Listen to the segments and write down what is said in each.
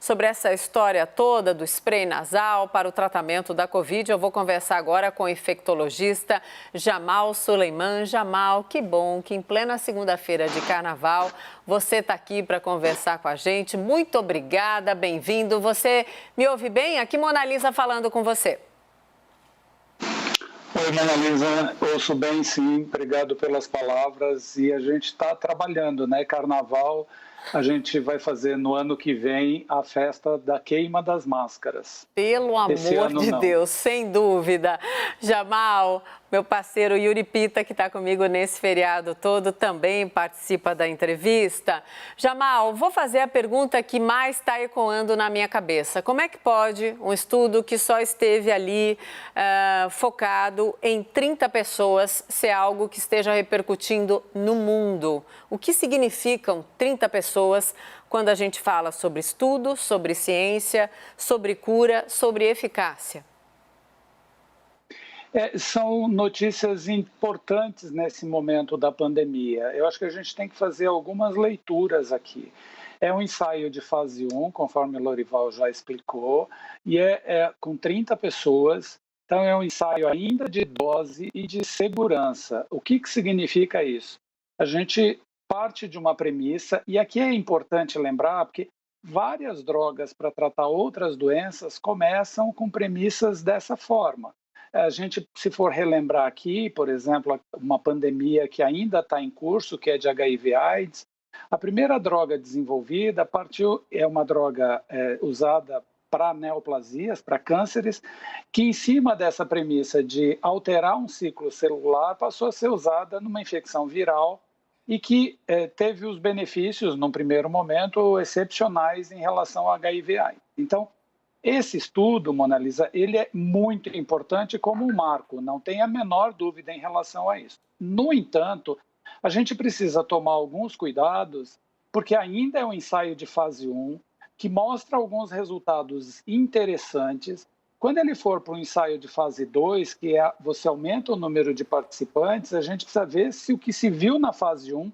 sobre essa história toda do spray nasal para o tratamento da Covid. Eu vou conversar agora com o infectologista Jamal Suleiman. Jamal, que bom que em plena segunda-feira de carnaval você está aqui para conversar com a gente. Muito obrigada, bem-vindo. Você me ouve bem? Aqui Mona Lisa falando com você. Oi, Mona Lisa, ouço bem sim, obrigado pelas palavras. E a gente está trabalhando, né? Carnaval, a gente vai fazer no ano que vem a festa da queima das máscaras. Pelo amor de Deus, sem dúvida. Jamal, meu parceiro Yuri Pita, que está comigo nesse feriado todo, também participa da entrevista. Jamal, vou fazer a pergunta que mais está ecoando na minha cabeça. Como é que pode um estudo que só esteve ali focado em 30 pessoas ser algo que esteja repercutindo no mundo? O que significam 30 pessoas quando a gente fala sobre estudo, sobre ciência, sobre cura, sobre eficácia? São notícias importantes nesse momento da pandemia. Eu acho que a gente tem que fazer algumas leituras aqui. É um ensaio de fase 1, conforme o Lorival já explicou, e é com 30 pessoas. Então, é um ensaio ainda de dose e de segurança. O que significa isso? A gente parte de uma premissa, e aqui é importante lembrar, porque várias drogas para tratar outras doenças começam com premissas dessa forma. A gente, se for relembrar aqui, por exemplo, uma pandemia que ainda está em curso, que é de HIV/AIDS, a primeira droga desenvolvida é uma droga usada para neoplasias, para cânceres, que em cima dessa premissa de alterar um ciclo celular passou a ser usada numa infecção viral e que teve os benefícios, num primeiro momento, excepcionais em relação ao HIV/AIDS. Então, esse estudo, Mona Lisa, ele é muito importante como um marco, não tem a menor dúvida em relação a isso. No entanto, a gente precisa tomar alguns cuidados, porque ainda é um ensaio de fase 1, que mostra alguns resultados interessantes. Quando ele for para o ensaio de fase 2, que você aumenta o número de participantes, a gente precisa ver se o que se viu na fase 1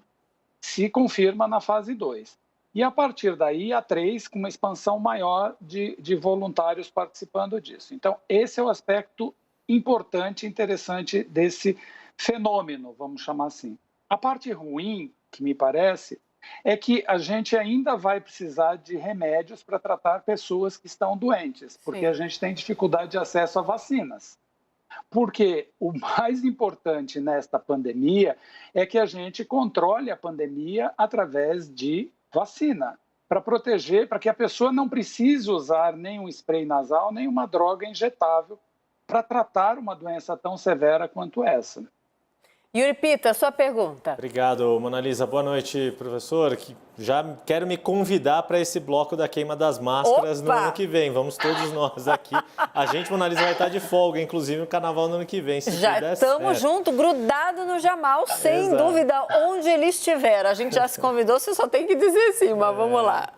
se confirma na fase 2. E a partir daí, a 3, com uma expansão maior de voluntários participando disso. Então, esse é o aspecto importante e interessante desse fenômeno, vamos chamar assim. A parte ruim, que me parece, é que a gente ainda vai precisar de remédios para tratar pessoas que estão doentes, porque a gente tem dificuldade de acesso a vacinas. Porque o mais importante nesta pandemia é que a gente controle a pandemia através de vacina, para proteger, para que a pessoa não precise usar nem um spray nasal, nem uma droga injetável para tratar uma doença tão severa quanto essa. Yuri Pita, sua pergunta. Obrigado, Mona Lisa. Boa noite, professor. Já quero me convidar para esse bloco da queima das máscaras no ano que vem. Vamos todos nós aqui. A gente, Mona Lisa, vai estar de folga, inclusive no carnaval no ano que vem. Já estamos juntos, grudado no Jamal, sem dúvida, onde ele estiver. A gente já se convidou, você só tem que dizer sim, mas vamos lá.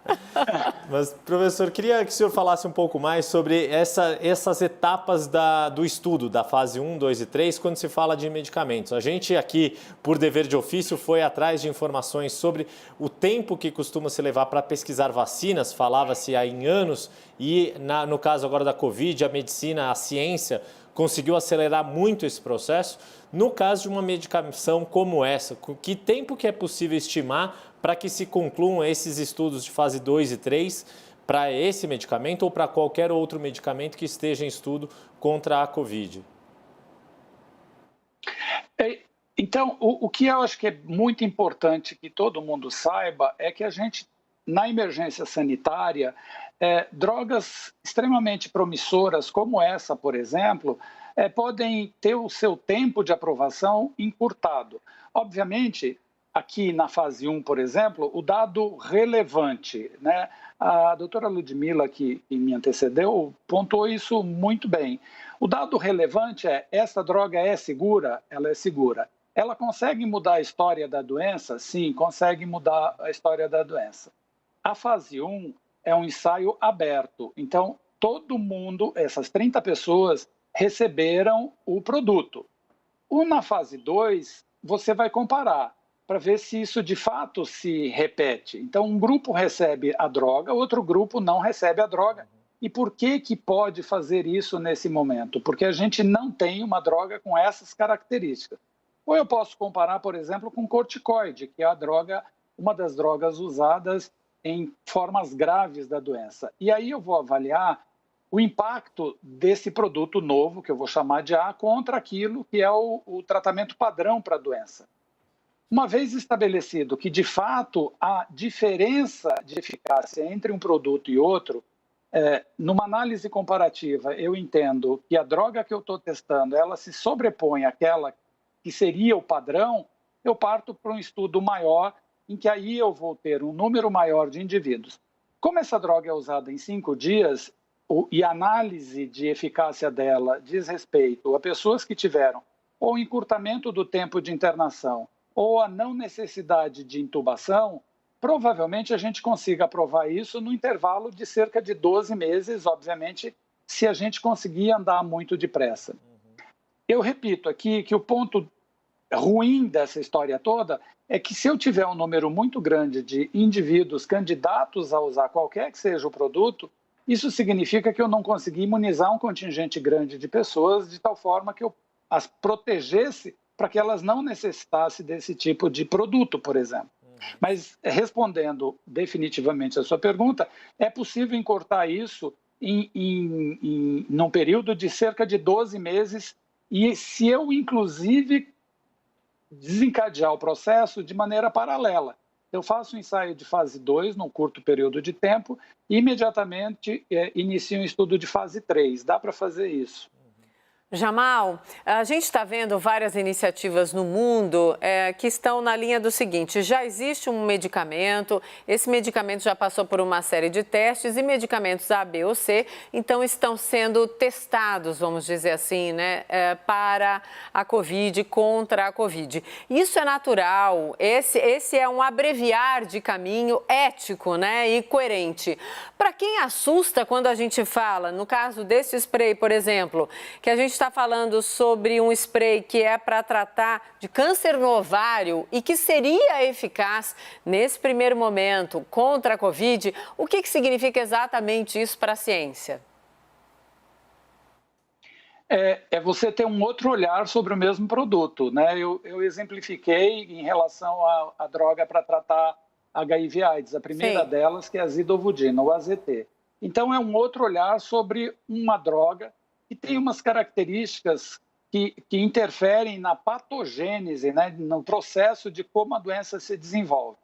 Mas, professor, queria que o senhor falasse um pouco mais sobre essas etapas do estudo, da fase 1, 2 e 3, quando se fala de medicamentos. A gente aqui, por dever de ofício, foi atrás de informações sobre o tempo que costuma se levar para pesquisar vacinas, falava-se há em anos, e no caso agora da Covid, a medicina, a ciência conseguiu acelerar muito esse processo. No caso de uma medicação como essa, que tempo que é possível estimar para que se concluam esses estudos de fase 2 e 3 para esse medicamento ou para qualquer outro medicamento que esteja em estudo contra a Covid? Então, o que eu acho que é muito importante que todo mundo saiba é que a gente, na emergência sanitária, drogas extremamente promissoras como essa, por exemplo, podem ter o seu tempo de aprovação encurtado. Obviamente, aqui na fase 1, por exemplo, o dado relevante, né? A doutora Ludmila, que me antecedeu, pontuou isso muito bem. O dado relevante essa droga é segura? Ela é segura. Ela consegue mudar a história da doença? Sim, consegue mudar a história da doença. A fase 1 é um ensaio aberto, então todo mundo, essas 30 pessoas, receberam o produto. Na fase 2, você vai comparar para ver se isso de fato se repete. Então, um grupo recebe a droga, outro grupo não recebe a droga. E por que pode fazer isso nesse momento? Porque a gente não tem uma droga com essas características. Ou eu posso comparar, por exemplo, com corticoide, que é uma das drogas usadas em formas graves da doença. E aí eu vou avaliar o impacto desse produto novo, que eu vou chamar de A, contra aquilo que é o tratamento padrão para a doença. Uma vez estabelecido que, de fato, a diferença de eficácia entre um produto e outro, numa análise comparativa, eu entendo que a droga que eu estou testando, ela se sobrepõe àquela que seria o padrão, eu parto para um estudo maior, em que aí eu vou ter um número maior de indivíduos. Como essa droga é usada em 5 dias, e a análise de eficácia dela diz respeito a pessoas que tiveram ou encurtamento do tempo de internação ou a não necessidade de intubação, provavelmente a gente consiga aprovar isso no intervalo de cerca de 12 meses, obviamente, se a gente conseguir andar muito depressa. Eu repito aqui que o ponto ruim dessa história toda é que se eu tiver um número muito grande de indivíduos candidatos a usar qualquer que seja o produto, isso significa que eu não consegui imunizar um contingente grande de pessoas de tal forma que eu as protegesse para que elas não necessitassem desse tipo de produto, por exemplo. Mas, respondendo definitivamente a sua pergunta, é possível encurtar isso num período de cerca de 12 meses e se eu, inclusive, desencadear o processo de maneira paralela. Eu faço um ensaio de fase 2 num curto período de tempo e imediatamente inicio um estudo de fase 3. Dá para fazer isso. Jamal, a gente está vendo várias iniciativas no mundo que estão na linha do seguinte: já existe um medicamento, esse medicamento já passou por uma série de testes e medicamentos A, B ou C, então estão sendo testados, vamos dizer assim, né, para a Covid, contra a Covid. Isso é natural, esse é um abreviar de caminho ético, né, e coerente. Para quem assusta quando a gente fala, no caso desse spray, por exemplo, que a gente está falando sobre um spray que é para tratar de câncer no ovário e que seria eficaz nesse primeiro momento contra a Covid, o que significa exatamente isso para a ciência? É você ter um outro olhar sobre o mesmo produto, né? Eu exemplifiquei em relação à droga para tratar HIV/AIDS, a primeira Sim. delas, que é a zidovudina, o AZT. Então, é um outro olhar sobre uma droga que tem umas características que interferem na patogênese, né, no processo de como a doença se desenvolve.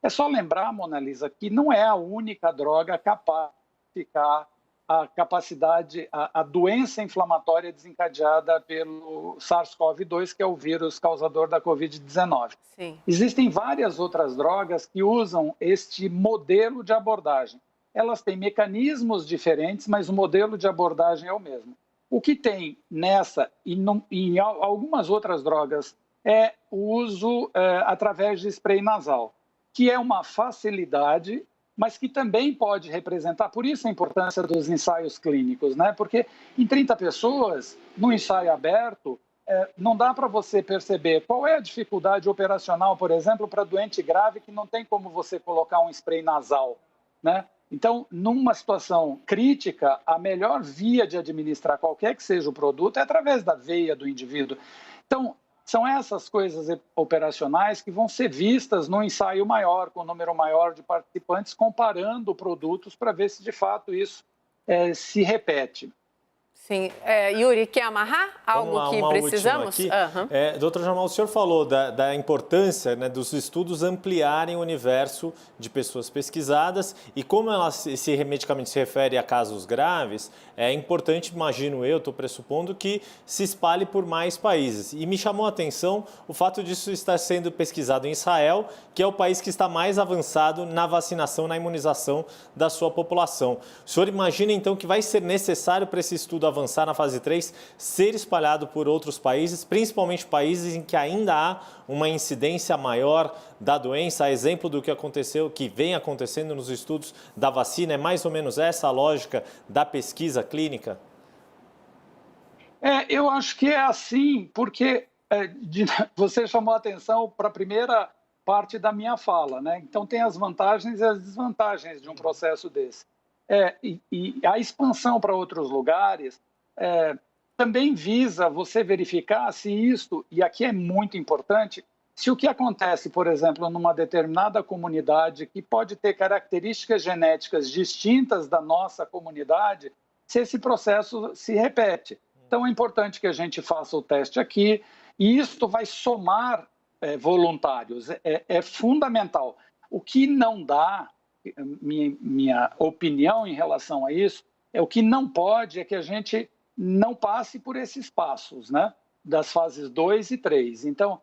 É só lembrar, Mona Lisa, que não é a única droga capaz de ficar a capacidade, a doença inflamatória desencadeada pelo SARS-CoV-2, que é o vírus causador da Covid-19. Existem várias outras drogas que usam este modelo de abordagem. Elas têm mecanismos diferentes, mas o modelo de abordagem é o mesmo. O que tem nessa e em algumas outras drogas é o uso através de spray nasal, que é uma facilidade, mas que também pode representar, por isso a importância dos ensaios clínicos, né? Porque em 30 pessoas, no ensaio aberto, não dá para você perceber qual é a dificuldade operacional, por exemplo, para doente grave que não tem como você colocar um spray nasal, né? Então, numa situação crítica, a melhor via de administrar qualquer que seja o produto é através da veia do indivíduo. Então, são essas coisas operacionais que vão ser vistas no ensaio maior, com um número maior de participantes, comparando produtos para ver se de fato isso se repete. Sim. Yuri, quer amarrar algo que precisamos? Doutor Jamal, o senhor falou da importância, né, dos estudos ampliarem o universo de pessoas pesquisadas e como esse medicamento se refere a casos graves, é importante, imagino eu, estou pressupondo, que se espalhe por mais países. E me chamou a atenção o fato disso estar sendo pesquisado em Israel, que é o país que está mais avançado na vacinação, na imunização da sua população. O senhor imagina, então, que vai ser necessário para esse estudo avançar na fase 3, ser espalhado por outros países, principalmente países em que ainda há uma incidência maior da doença, a exemplo do que aconteceu, que vem acontecendo nos estudos da vacina? É mais ou menos essa a lógica da pesquisa clínica? Eu acho que é assim, porque você chamou a atenção para a primeira parte da minha fala, né? Então, tem as vantagens e as desvantagens de um processo desse. E a expansão para outros lugares também visa você verificar se isso, e aqui é muito importante, se o que acontece, por exemplo, numa determinada comunidade que pode ter características genéticas distintas da nossa comunidade, se esse processo se repete. Então, é importante que a gente faça o teste aqui, e isso vai somar voluntários, é fundamental. O que não dá, minha opinião em relação a isso, o que não pode é que a gente não passe por esses passos, né? Das fases 2 e 3. Então,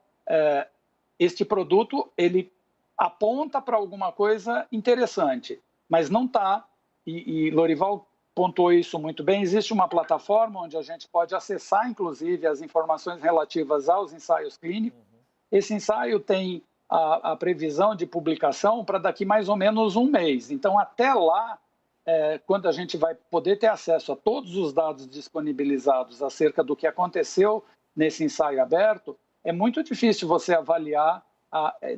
este produto, ele aponta para alguma coisa interessante, mas não está, e Lorival pontuou isso muito bem, existe uma plataforma onde a gente pode acessar, inclusive, as informações relativas aos ensaios clínicos. Esse ensaio tem a previsão de publicação para daqui mais ou menos um mês. Então, até lá, quando a gente vai poder ter acesso a todos os dados disponibilizados acerca do que aconteceu nesse ensaio aberto, é muito difícil você avaliar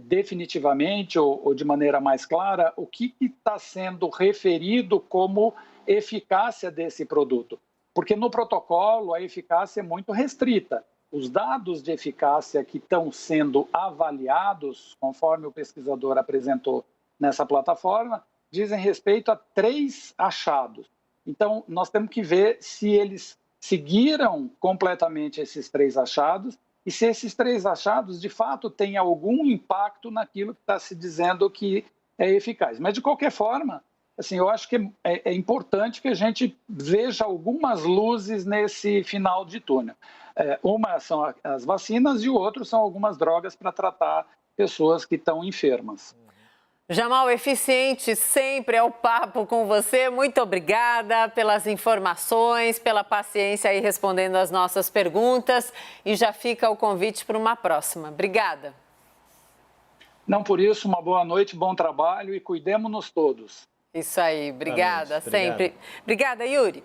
definitivamente ou de maneira mais clara o que está sendo referido como eficácia desse produto. Porque no protocolo a eficácia é muito restrita. Os dados de eficácia que estão sendo avaliados, conforme o pesquisador apresentou nessa plataforma, dizem respeito a 3 achados. Então, nós temos que ver se eles seguiram completamente esses 3 achados e se esses 3 achados, de fato, têm algum impacto naquilo que está se dizendo que é eficaz. Mas, de qualquer forma, assim, eu acho que é importante que a gente veja algumas luzes nesse final de túnel. Uma são as vacinas e o outro são algumas drogas para tratar pessoas que estão enfermas. Jamal, eficiente sempre é o papo com você. Muito obrigada pelas informações, pela paciência aí respondendo as nossas perguntas. E já fica o convite para uma próxima. Obrigada. Não por isso, uma boa noite, bom trabalho e cuidemos-nos todos. Isso aí, obrigada sempre. Obrigada, Yuri.